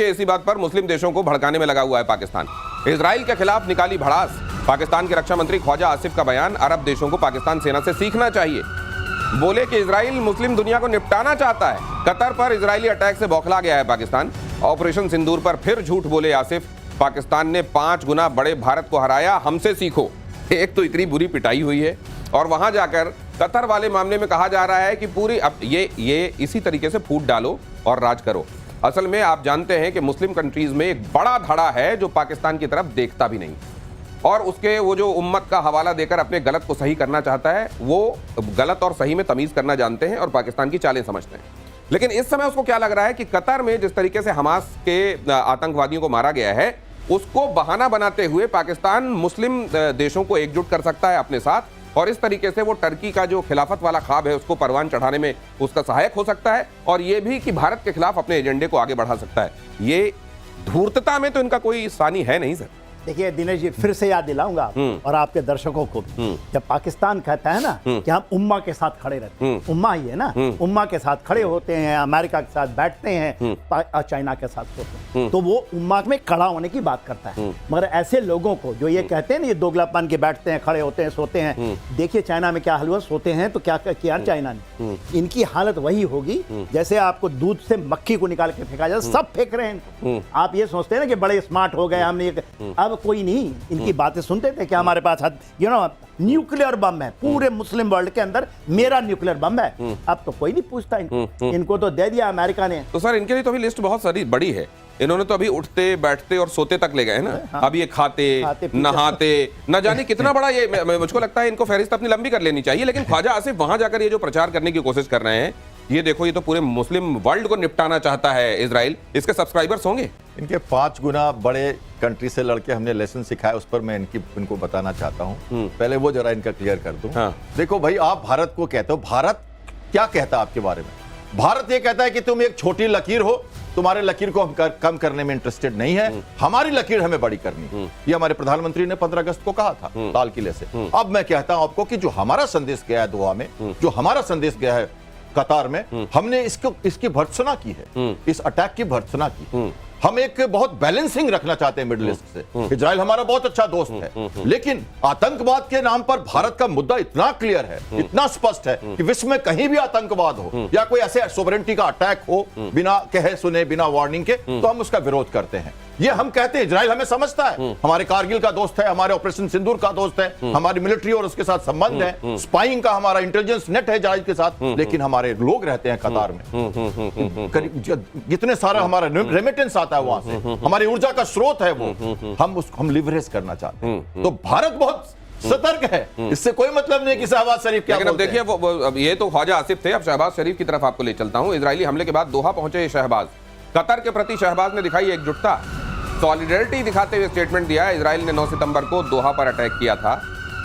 कि इसी बात पर मुस्लिम देशों को भड़काने में लगा हुआ है पाकिस्तान। इजराइल के खिलाफ निकाली भड़ास। पाकिस्तान के रक्षा मंत्री ख्वाजा आसिफ का बयान, अरब देशों को पाकिस्तान सेना से सीखना चाहिए। बोले कि इजराइल मुस्लिम दुनिया को निपटाना चाहता है। कतर पर इजरायली अटैक से बौखला गया है पाकिस्तान। ऑपरेशन सिंदूर पर फिर झूठ बोले आसिफ। पाकिस्तान ने 5 गुना बड़े भारत को हराया, हमसे सीखो। एक तो इतनी बुरी पिटाई हुई है और वहां जाकर कतर वाले मामले में कहा जा रहा है कि पूरी अब ये इसी तरीके से फूट डालो और राज करो। असल में आप जानते हैं कि मुस्लिम कंट्रीज में एक बड़ा धड़ा है जो पाकिस्तान की तरफ देखता भी नहीं और उसके वो जो उम्मत का हवाला देकर अपने गलत को सही करना चाहता है, वो गलत और सही में तमीज़ करना जानते हैं और पाकिस्तान की चालें समझते हैं। लेकिन इस समय उसको क्या लग रहा है कि कतर में जिस तरीके से हमास के आतंकवादियों को मारा गया है, उसको बहाना बनाते हुए पाकिस्तान मुस्लिम देशों को एकजुट कर सकता है अपने साथ और इस तरीके से वो टर्की का जो खिलाफत वाला ख्वाब है उसको परवान चढ़ाने में उसका सहायक हो सकता है और ये भी कि भारत के खिलाफ अपने एजेंडे को आगे बढ़ा सकता है। ये धूर्तता में तो इनका कोई सानी है नहीं सर। देखिए दिनेश जी, फिर से याद दिलाऊंगा और आपके दर्शकों को भी, जब पाकिस्तान कहता है ना कि हम उम्मा के साथ खड़े रहते हैं, उम्मा ही है ना, उम्मा के साथ खड़े होते हैं, अमेरिका के साथ बैठते हैं, चाइना के साथ सोते हैं, तो वो उम्मा में खड़ा होने की बात करता है। मगर ऐसे लोगों को जो ये कहते हैं ना, ये दोगलापन के बैठते हैं, खड़े होते हैं, सोते हैं, देखिए चाइना में क्या हाल हुआ, सोते हैं तो क्या किया चाइना ने, इनकी हालत वही होगी जैसे आपको दूध से मक्खी को निकाल के फेंका जाए, सब फेंक रहे हैं इनको। आप ये सोचते हैं ना कि बड़े स्मार्ट हो गए हमने, अब कोई नहीं इनकी बातें सुनते थे कि हमारे पास न्यूक्लियर बम है, पूरे मुस्लिम वर्ल्ड के अंदर मेरा न्यूक्लियर बम है। अब तो कोई नहीं पूछता इनको तो दे दिया अमेरिका ने। तो सर इनके लिए तो अभी लिस्ट बहुत सारी बड़ी है। इन्होंने तो अभी उठते बैठते और सोते तक ले गए हैं ना। हाँ। अब ये खाते नहाते न जाने कितना बड़ा ये मुझको लगता है इनको फहरिस्त अपनी लंबी कर लेनी चाहिए। लेकिन ख्वाजा आसिफ वहां जाकर ये जो प्रचार करने की कोशिश कर रहे हैं, ये देखो ये तो पूरे मुस्लिम वर्ल्ड को निपटाना चाहता है इजराइल। इसके सब्सक्राइबर्स होंगे इनके 5 गुना बड़े कंट्री से लड़के हमने लेसन सिखाया, उस पर मैं इनको बताना चाहता हूं। पहले वो जरा इनका क्लियर कर दूं। हाँ। देखो भाई, आप भारत को कहते हो, भारत क्या कहता है आपके बारे में? भारत ये कहता है कि तुम एक छोटी लकीर हो, तुम्हारे लकीर को हम कम करने में इंटरेस्टेड नहीं है, हमारी लकीर हमें बड़ी करनी। ये हमारे प्रधानमंत्री ने 15 अगस्त को कहा था लाल किले से। अब मैं कहता हूं आपको कि जो हमारा संदेश गया है दोहा में, जो हमारा संदेश गया है कतार में, हमने इसकी भर्त्सना की है, इस अटैक की भर्त्सना की। हम एक बहुत बैलेंसिंग रखना चाहते हैं मिडिल ईस्ट से। इजराइल हमारा बहुत अच्छा दोस्त है, लेकिन आतंकवाद के नाम पर भारत का मुद्दा इतना क्लियर है, इतना स्पष्ट है कि विश्व में कहीं भी आतंकवाद हो या कोई ऐसे सोवरेनिटी का अटैक हो बिना कहे सुने, बिना वार्निंग के, तो हम उसका विरोध करते हैं। ये हम कहते हैं, इजराइल हमें समझता है, हमारे कारगिल का दोस्त है, हमारे ऑपरेशन सिंदूर का दोस्त है, हमारी मिलिट्री और उसके साथ संबंध है, स्पाइंग का हमारा इंटेलिजेंस नेट है इजराइल के साथ। लेकिन हमारे लोग रहते हैं कतार में, जितने सारा हमारा रेमिटेंस आता है वहां से, हमारी ऊर्जा का स्रोत है वो, हम लिवरेज करना चाहते हैं। तो भारत बहुत सतर्क है, इससे कोई मतलब नहीं कि शहबाज शरीफ क्या बोलते हैं। लेकिन अब देखिए, ये तो ख्वाजा आसिफ थे, अब शहबाज शरीफ की तरफ आपको ले चलता हूं। इजरायली हमले के बाद दोहा पहुंचे शहबाज। कतर के प्रति शहबाज ने दिखाई एकजुटता, सॉलिडरिटी दिखाते हुए स्टेटमेंट दिया। इजराइल ने 9 सितंबर को दोहा पर अटैक किया था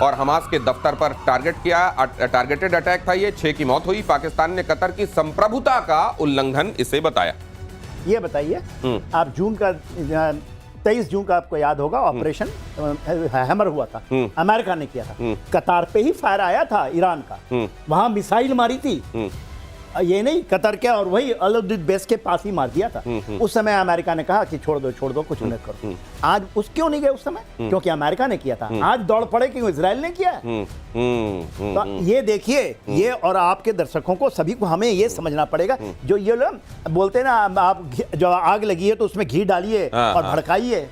और हमास के दफ्तर पर टारगेटेड अटैक था। ये 6 की मौत हुई। पाकिस्तान ने कतर की संप्रभुता का उल्लंघन इसे बताया। ये बताइए, आप जून का 23 जून का आपको याद होगा, ऑपरेशन हैमर हुआ था, अमेरिका ने किया था। कतार पे ही फायर आया था ईरान का, वहां मिसाइल मारी थी, ये नहीं कतर के, और वही अल-उद बेस के पास ही मार दिया था। उस समय अमेरिका ने कहा कि छोड़ दो कुछ नहीं करो। आज उस क्यों नहीं गए उस समय? क्योंकि अमेरिका ने किया था। आज दौड़ पड़े क्यों? इजराइल ने किया। तो ये देखिए, ये और आपके दर्शकों को सभी को हमें ये समझना पड़ेगा, जो ये लोग बोलते हैं ना, आप जो आग लगी है तो उसमें घी डालिए और भड़काइए,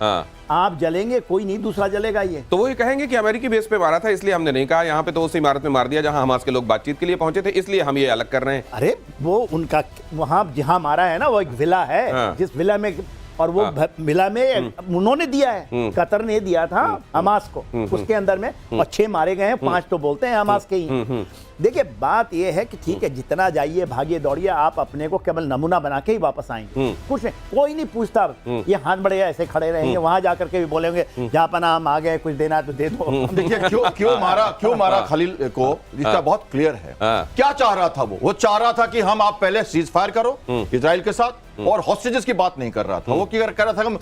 आप जलेंगे, कोई नहीं दूसरा जलेगा। ये तो वो ये कहेंगे कि अमेरिकी बेस पे मारा था इसलिए हमने नहीं कहा, यहाँ पे तो उस इमारत में मार दिया जहां हमास के लोग बातचीत के लिए पहुंचे थे, इसलिए हम ये अलग कर रहे हैं। अरे वो उनका वहां जहां मारा है ना, वो एक विला है, जिस विला में, और वो विला में उन्होंने दिया है, कतर ने दिया था हमास को, उसके अंदर में, और 6 मारे गए हैं, 5 तो बोलते हैं हमास के ही। देखिए बात यह है कि ठीक है, जितना जाइए, भागिए, दौड़िए, आप अपने को केवल नमूना बना के ही वापस आएंगे, कुछ नहीं, कोई नहीं पूछता। ये हाथ बड़े ऐसे खड़े रहेंगे, वहां जाकर के भी बोलेंगे जहाँ पना हम आ गए, कुछ देना तो दे दो। देखिए क्यों मारा खलील को, इसका बहुत क्लियर है। क्या चाह रहा था वो चाह रहा था कि आप पहले सीज फायर करो इजराइल के साथ, और हॉस्टेजेस की बात नहीं कर रहा था। वो क्या कर रहा था, हम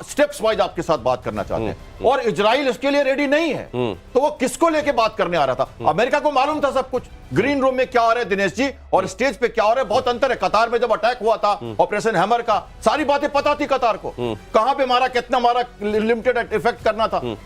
स्टेप्स वाइज आपके साथ बात करना चाहते हैं और इजराइल इसके लिए रेडी नहीं है, तो वो किसको लेके बात करने आ रहा था? अमेरिका को मालूम था सब कुछ, ग्रीन रूम में क्या हो रहा है दिनेश जी, और स्टेज पे क्या हो रहा है, बहुत अंतर है। कतार में जब अटैक हुआ था ऑपरेशन हैमर का, सारी बातें पता थी कतार को, कहां पे मारा, कितना मारा, लिमिटेड इफेक्ट करना था।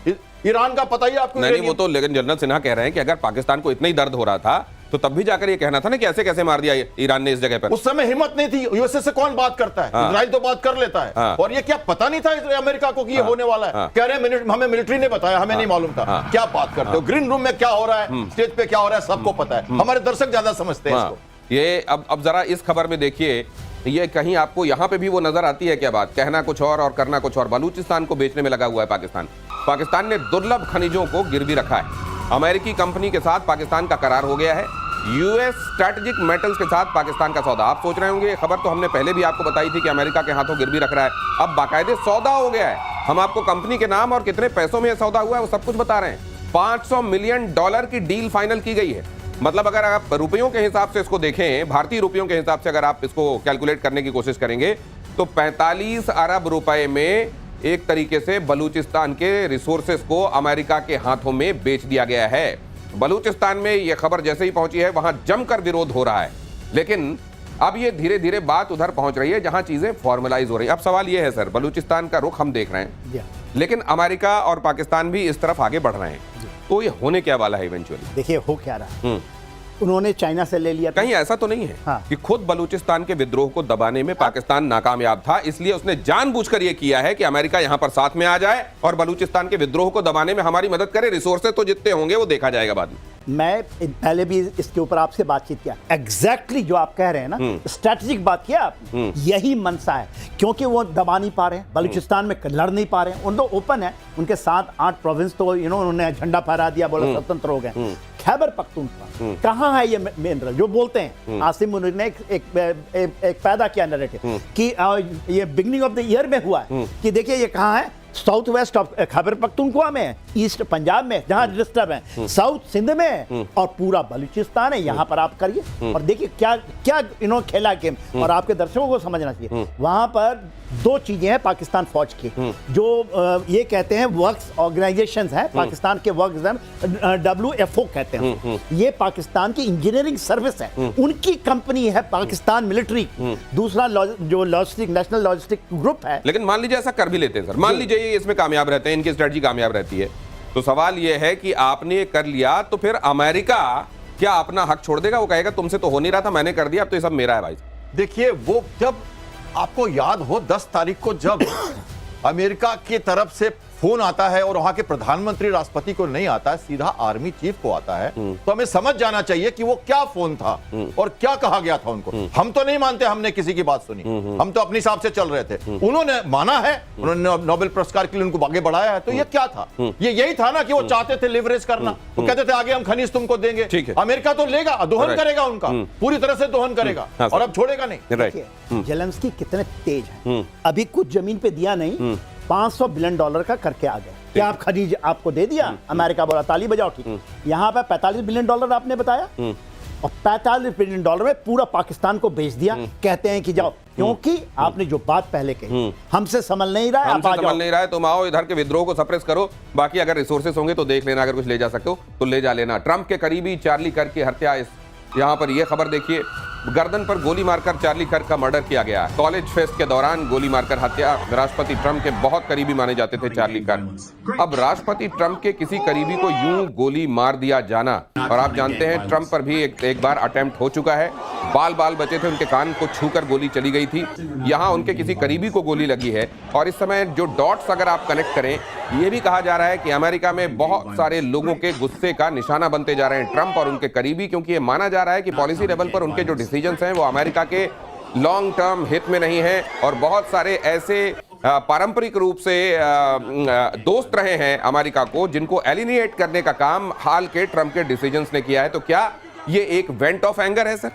ईरान का पता ही आपको नहीं, वो तो लेकिन जनरल सिन्हा कह रहे हैं कि अगर पाकिस्तान को इतना ही दर्द हो रहा था तो तब भी जाकर ये कहना था ना कि ऐसे कैसे मार दिया ईरान ने इस जगह पर। उस समय हिम्मत नहीं थी। यूएसए से कौन बात करता है? इजराइल तो बात कर लेता है। और ये क्या पता नहीं था अमेरिका को कि ये होने वाला है? कह रहे हैं हमें मिलिट्री ने बताया, हमें नहीं मालूम था। क्या बात करते हो? ग्रीन रूम में क्या हो रहा है, स्टेज पे क्या हो रहा है, सबको पता है। हमारे दर्शक ज्यादा समझते हैं इसको। ये अब जरा इस खबर में देखिए, ये कहीं आपको यहां पे भी वो नजर आती है क्या बात? कहना कुछ और करना कुछ और। बलूचिस्तान को बेचने में लगा हुआ है पाकिस्तान ने दुर्लभ खनिजों को गिरवी रखा है। अमेरिकी कंपनी के साथ पाकिस्तान का करार हो गया है। यूएस स्ट्रैटेजिक मेटल्स के साथ पाकिस्तान का सौदा। आप सोच रहे होंगे, ये खबर तो हमने पहले भी आपको बताई थी कि अमेरिका के हाथों गिरवी रख रहा है। अब बाकायदे सौदा हो गया है। हम आपको कंपनी के नाम और कितने पैसों में यह सौदा हुआ है वो सब कुछ बता रहे हैं। $500 मिलियन की डील फाइनल की गई है। मतलब अगर आप रुपयों के हिसाब से इसको देखें, भारतीय रुपयों के हिसाब से अगर आप इसको कैलकुलेट करने की कोशिश करेंगे तो 45 अरब रुपए में एक तरीके से बलूचिस्तान के रिसोर्सेस को अमेरिका के हाथों में बेच दिया गया है। बलूचिस्तान में यह खबर जैसे ही पहुंची है वहां जमकर विरोध हो रहा है, लेकिन अब ये धीरे धीरे बात उधर पहुंच रही है जहां चीजें फॉर्मलाइज हो रही है। अब सवाल यह है सर, बलूचिस्तान का रुख हम देख रहे हैं, लेकिन अमेरिका और पाकिस्तान भी इस तरफ आगे बढ़ रहे हैं, तो ये होने क्या वाला है इवेंचुअली? देखिए हो क्या रहा है, उन्होंने चाइना से ले लिया। कहीं ऐसा तो नहीं है कि खुद बलूचिस्तान के विद्रोह को दबाने में पाकिस्तान नाकामयाब था, इसलिए उसने जानबूझकर यह किया है कि अमेरिका यहां पर साथ में आ जाए और बलूचिस्तान के विद्रोह को दबाने में हमारी मदद करे। रिसोर्सेज तो जितने होंगे वो देखा जाएगा बाद में। मैं पहले भी इसके ऊपर आपसे बातचीत किया, एग्जैक्टली जो आप कह रहे हैं ना, स्ट्रैटेजिक बात किया आपने, यही मनसा है। क्योंकि वो दबा नहीं पा रहे हैं, बलूचिस्तान में लड़ नहीं पा रहे हैं। उन तो ओपन है, उनके 7-8 प्रोविंस तो उन्होंने झंडा फहरा दिया, बोला स्वतंत्र हो गए। खैबर पख्तूनख्वा कहाँ है ये मिनरल? जो बोलते हैं आसिम मुनीर ने एक पैदा किया नैरेटिव कि ये बिगनिंग ऑफ द ईयर में हुआ है कि देखिए ये कहाँ है, south west of Khyber Pakhtunkhwa में, ईस्ट पंजाब में जहां डिस्टर्ब है, साउथ सिंध में, और पूरा बलूचिस्तान है। यहां पर आप करिए और देखिए क्या क्या इन्होंने खेला गेम। और आपके दर्शकों को समझना चाहिए, वहां पर 2 चीजें हैं पाकिस्तान फौज की, जो ये कहते हैं वर्क्स ऑर्गेनाइजेशंस हैं, पाकिस्तान के वर्क्स WFO कहते हैं। ये पाकिस्तान की इंजीनियरिंग सर्विस है, उनकी कंपनी है पाकिस्तान मिलिट्री। दूसरा जो लॉजिस्टिक, नेशनल लॉजिस्टिक ग्रुप है। लेकिन मान लीजिए ऐसा कर भी लेते हैं सर, मान लीजिए ये इसमें कामयाब रहते हैं, इनकी स्ट्रेटजी कामयाब रहती है, तो सवाल ये है कि आपने ये कर लिया तो फिर अमेरिका क्या अपना हक छोड़ देगा? वो कहेगा तुमसे तो हो नहीं रहा था, मैंने कर दिया, अब तो ये सब मेरा है भाई। देखिए, वो जब आपको याद हो 10 तारीख को जब अमेरिका की तरफ से फोन आता है और वहां के प्रधानमंत्री राष्ट्रपति को नहीं आता है, सीधा आर्मी चीफ को आता है, तो हमें समझ जाना चाहिए कि वो क्या फोन था और क्या कहा गया था उनको। हम तो नहीं मानते हमने किसी की बात सुनी, हम तो अपने हिसाब से चल रहे थे। उन्होंने माना है, उन्होंने नोबेल पुरस्कार के लिए उनको आगे बढ़ाया है, तो ये क्या था? ये यही था ना कि वो चाहते थे लिवरेज करना। वो कहते थे आगे हम खनिज तुमको देंगे। अमेरिका तो लेगा, दोहन करेगा, उनका पूरी तरह से दोहन करेगा और अब छोड़ेगा नहीं। जेलेंस्की कितने तेज हैं, अभी कुछ जमीन पे दिया नहीं, $500 बिलियन का करके आ गए। क्या आप खनिज आपको दे दिया? अमेरिका बोला ताली बजाओ, ठीक। यहाँ पे $45 बिलियन आपने बताया, और $45 बिलियन में पूरा पाकिस्तान को बेच दिया। कहते हैं कि जाओ, क्योंकि आपने जो बात पहले कही, हमसे संभल नहीं रहा है, हमसे संभल नहीं रहा है, तुम आओ इधर के विद्रोह को सप्रेस करो, बाकी अगर रिसोर्सेस होंगे तो देख लेना, अगर कुछ ले जा सकते हो तो ले जा लेना। ट्रंप के करीबी चार्ली कर्क की हत्या, यहाँ पर यह खबर देखिए, गर्दन पर गोली मारकर चार्ली कर्क का मर्डर किया गया। कॉलेज फेस्ट के दौरान गोली मारकर हत्या। राष्ट्रपति ट्रंप के बहुत करीबी माने जाते थे चार्ली कर्क। अब राष्ट्रपति ट्रंप के किसी करीबी को यूं गोली मार दिया जाना, और आप जानते हैं ट्रंप पर भी एक बार अटेम्प्ट हो चुका है। बाल बचे थे, उनके कान को छूकर गोली चली गई थी। यहाँ उनके किसी करीबी को गोली लगी है। और इस समय जो डॉट्स अगर आप कनेक्ट करें, यह भी कहा जा रहा है कि अमेरिका में बहुत सारे लोगों के गुस्से का निशाना बनते जा रहे हैं ट्रंप और उनके करीबी, क्योंकि ये माना जा रहा है कि पॉलिसी लेवल पर उनके जो डिसीजंस हैं वो अमेरिका के लॉन्ग टर्म हित में नहीं है। और बहुत सारे ऐसे पारंपरिक रूप से दोस्त रहे हैं अमेरिका को, जिनको एलिनिएट करने का काम हाल के ट्रंप के डिसीजंस ने किया है। तो क्या ये एक वेंट ऑफ एंगर है सर?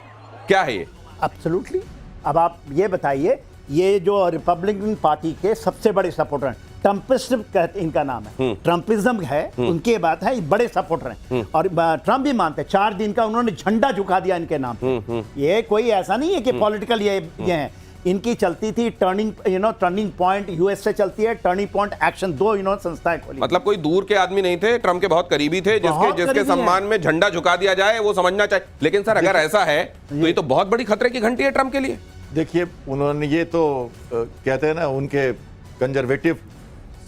क्या है ये? एब्सोल्युटली। अब आप ये बताइए, ये जो रिपब्लिकन पार्टी के सबसे बड़े सपोर्टर हैं, ट्रम्पिज्म कहते इनका नाम है, ट्रम्पिज्म है, उनके बात है, बड़े सपोर्टर हैं। और ट्रम्प भी मानते हैं, 4 दिन का उन्होंने झंडा झुका दिया इनके नाम पे। ये कोई ऐसा नहीं है कि पॉलिटिकल ये हैं, इनकी चलती थी टर्निंग पॉइंट यूएस से चलती है, टर्निंग पॉइंट एक्शन, दो इन्होंने संस्थाएं खोली। मतलब कोई दूर के आदमी नहीं थे, ट्रम्प के बहुत करीबी थे, जिसके सम्मान में झंडा झुका दिया जाए वो समझना चाहिए। लेकिन सर अगर ऐसा है तो ये तो बहुत बड़ी खतरे की घंटी है ट्रम्प के लिए। देखिए उन्होंने ये तो कहते हैं ना, उनके कंजर्वेटिव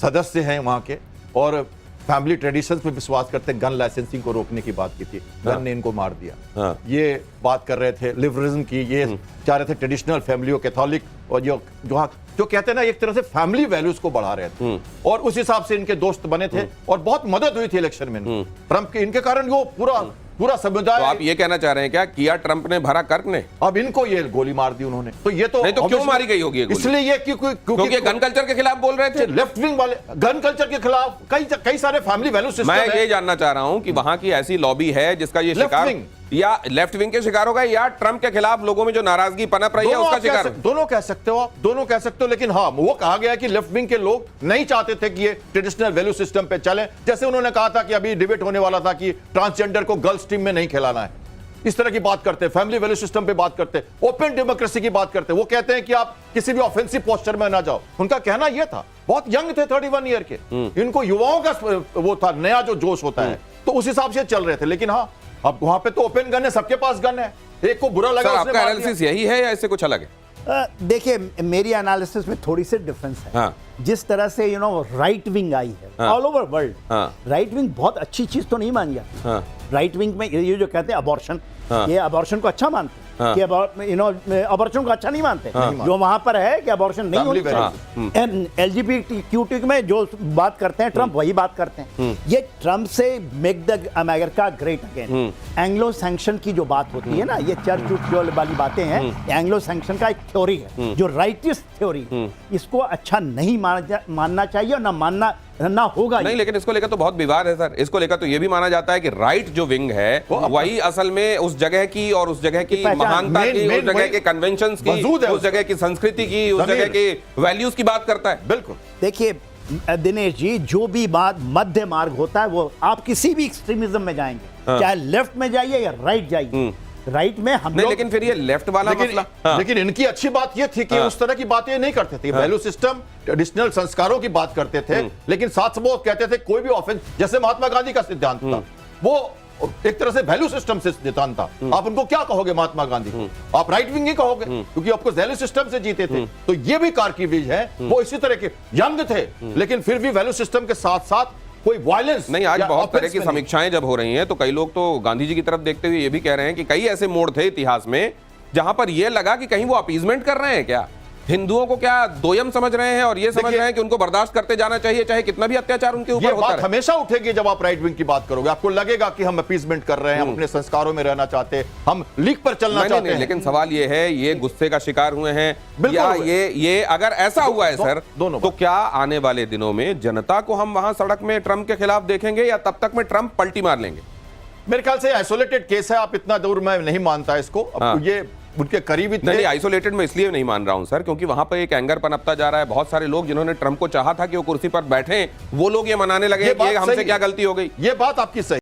सदस्य हैं वहां के, और फैमिली ट्रेडिशंस में विश्वास करते हैं, गन लाइसेंसिंग को रोकने की बात की थी, गन ने इनको मार दिया। ये बात कर रहे थे लिबरलिज्म की, ये चाह रहे थे ट्रेडिशनल फैमिली और कैथोलिक, और जो कहते हैं ना एक तरह से फैमिली वैल्यूज को बढ़ा रहे थे, और उस हिसाब से इनके दोस्त बने थे और बहुत मदद हुई थी इलेक्शन में ट्रंप के, इनके कारण वो पूरा समुदाय। तो आप ये कहना चाह रहे हैं क्या, किया ट्रंप ने भरा कर्क ने? अब इनको ये गोली मार दी उन्होंने, तो ये तो नहीं तो क्यों मारी गई होगी? इसलिए ये क्योंकि गन कल्चर के खिलाफ बोल रहे थे, लेफ्ट विंग वाले गन कल्चर के खिलाफ कई सारे फैमिली वैल्यू सिस्टम है। मैं ये जानना चाह रहा हूं कि वहां की ऐसी लॉबी है जिसका ये शिकार, या लेफ्ट विंग के शिकार होगा, या ट्रंप के खिलाफ लोगों में जो नाराजगी पनप रही है उसका शिकार? दोनों कह सकते हो आप, दोनों कह सकते हो, लेकिन हाँ वो कहा गया कि लेफ्ट विंग के लोग नहीं चाहते थे कि ये ट्रेडिशनल वैल्यू सिस्टम पे चले। जैसे उन्होंने कहा था कि अभी डिबेट होने वाला था कि ट्रांसजेंडर को गर्ल्स टीम में नहीं खिलाना है, इस तरह की बात करते हैं, फैमिली वैल्यू सिस्टम पे बात करते हैं, ओपन डेमोक्रेसी की बात करते हैं। वो कहते हैं कि आप किसी भी ऑफेंसिव पोस्चर में ना जाओ। उनका कहना यह था, बहुत यंग थे 31 ईयर के, इनको युवाओं का वो था, नया जो जोश होता है, तो उस हिसाब से चल रहे थे। लेकिन हाँ अब वहां पे तो ओपन गन है, सबके पास गन है, एक को बुरा लगा। आपका एनालिसिस यही है या इससे कुछ अलग है? देखिए मेरी एनालिसिस में थोड़ी सी डिफरेंस है। हाँ। जिस तरह से राइट विंग आई है all over world, right wing बहुत अच्छी चीज तो नहीं मान गया। राइट विंग में ये जो कहते हैं अबॉर्शन, ये अबॉर्शन को अच्छा मानते हैं कि अबॉर्शन को अच्छा नहीं मानते, जो वहां पर है कि अबॉर्शन नहीं होनी चाहिए। एलजीबीटीक्यू में जो बात करते हैं ट्रंप वही बात करते हैं। ये ट्रंप से make the America great again, Anglo sanction की जो बात होती है ना, ये चर्च जो वाली बातें हैं, एंग्लो सैंक्शन का एक थ्योरी है जो राइटिस्ट थ्योरी, इसको अच्छा नहीं मानना चाहिए और ना होगा नहीं। लेकिन इसको लेकर तो बहुत विवाद है सर। इसको लेकर तो ये भी माना जाता है कि राइट जो विंग है वही असल में उस जगह की और उस जगह की महानता की, उस जगह के कन्वेंशंस की, उस जगह की संस्कृति की, उस जगह के वैल्यूज की बात करता है। बिल्कुल। देखिए दिनेश जी, जो भी बात मध्य मार्ग होता है वो आप किसी भी एक्सट्रीमिज्म में जाएंगे, चाहे लेफ्ट में जाइए या राइट जाइए, राइट में हम नहीं, लेकिन फिर ये लेफ्ट वाला मसला। लेकिन इनकी अच्छी बात ये थी कि उस तरह की बातें नहीं करते थे, वैल्यू सिस्टम, ट्रेडिशनल संस्कारों की बात करते थे, लेकिन साथ वो कहते थे कोई भी ऑफेंस, जैसे महात्मा गांधी का सिद्धांत था, वो एक तरह से वैल्यू सिस्टम से सिद्धांत था। आप उनको क्या कहोगे महात्मा गांधी को? आप राइट विंग ही कहोगे, क्योंकि आपको वैल्यू सिस्टम से जीते थे। तो ये भी कारकीर्द है, वो इसी तरह के यंग थे, लेकिन फिर भी वैल्यू सिस्टम के साथ साथ कोई वायलेंस नहीं। आज बहुत तरह की समीक्षाएं जब हो रही हैं तो कई लोग तो गांधी जी की तरफ देखते हुए ये भी कह रहे हैं कि कई ऐसे मोड़ थे इतिहास में जहां पर यह लगा कि कहीं वो अपीजमेंट कर रहे हैं क्या, हिंदुओं को क्या दोयम समझ रहे हैं और ये समझ रहे हैं कि उनको बर्दाश्त करते जाना चाहिए चाहे कितना भी अत्याचार उनके ऊपर होता है। हमेशा उठेगी जब आप राइट विंग की बात करोगे, आपको लगेगा कि हम अपीजमेंट कर रहे हैं, हम अपने संस्कारों में रहना चाहते हैं, हम लीक पर चलना चाहते हैं। लेकिन सवाल ये है, ये गुस्से का शिकार हुए हैं या ये अगर ऐसा हुआ है सर, तो क्या आने वाले दिनों में जनता को हम वहां सड़क में ट्रंप के खिलाफ देखेंगे या तब तक में ट्रंप पलटी मार लेंगे? मेरे ख्याल से आइसोलेटेड केस है, आप इतना दूर मैं नहीं मानता इसको। अब ये उनके करीबी थे। नहीं, आइसोलेटेड में इसलिए नहीं मान रहा हूं सर क्योंकि वहां पर एक एंगर पनपता जा रहा है। बहुत सारे लोग जिन्होंने ट्रंप को चाहा था कि वो कुर्सी पर बैठे, वो लोग ये मनाने लगे कि हमसे क्या गलती हो गई। ये बात आपकी सही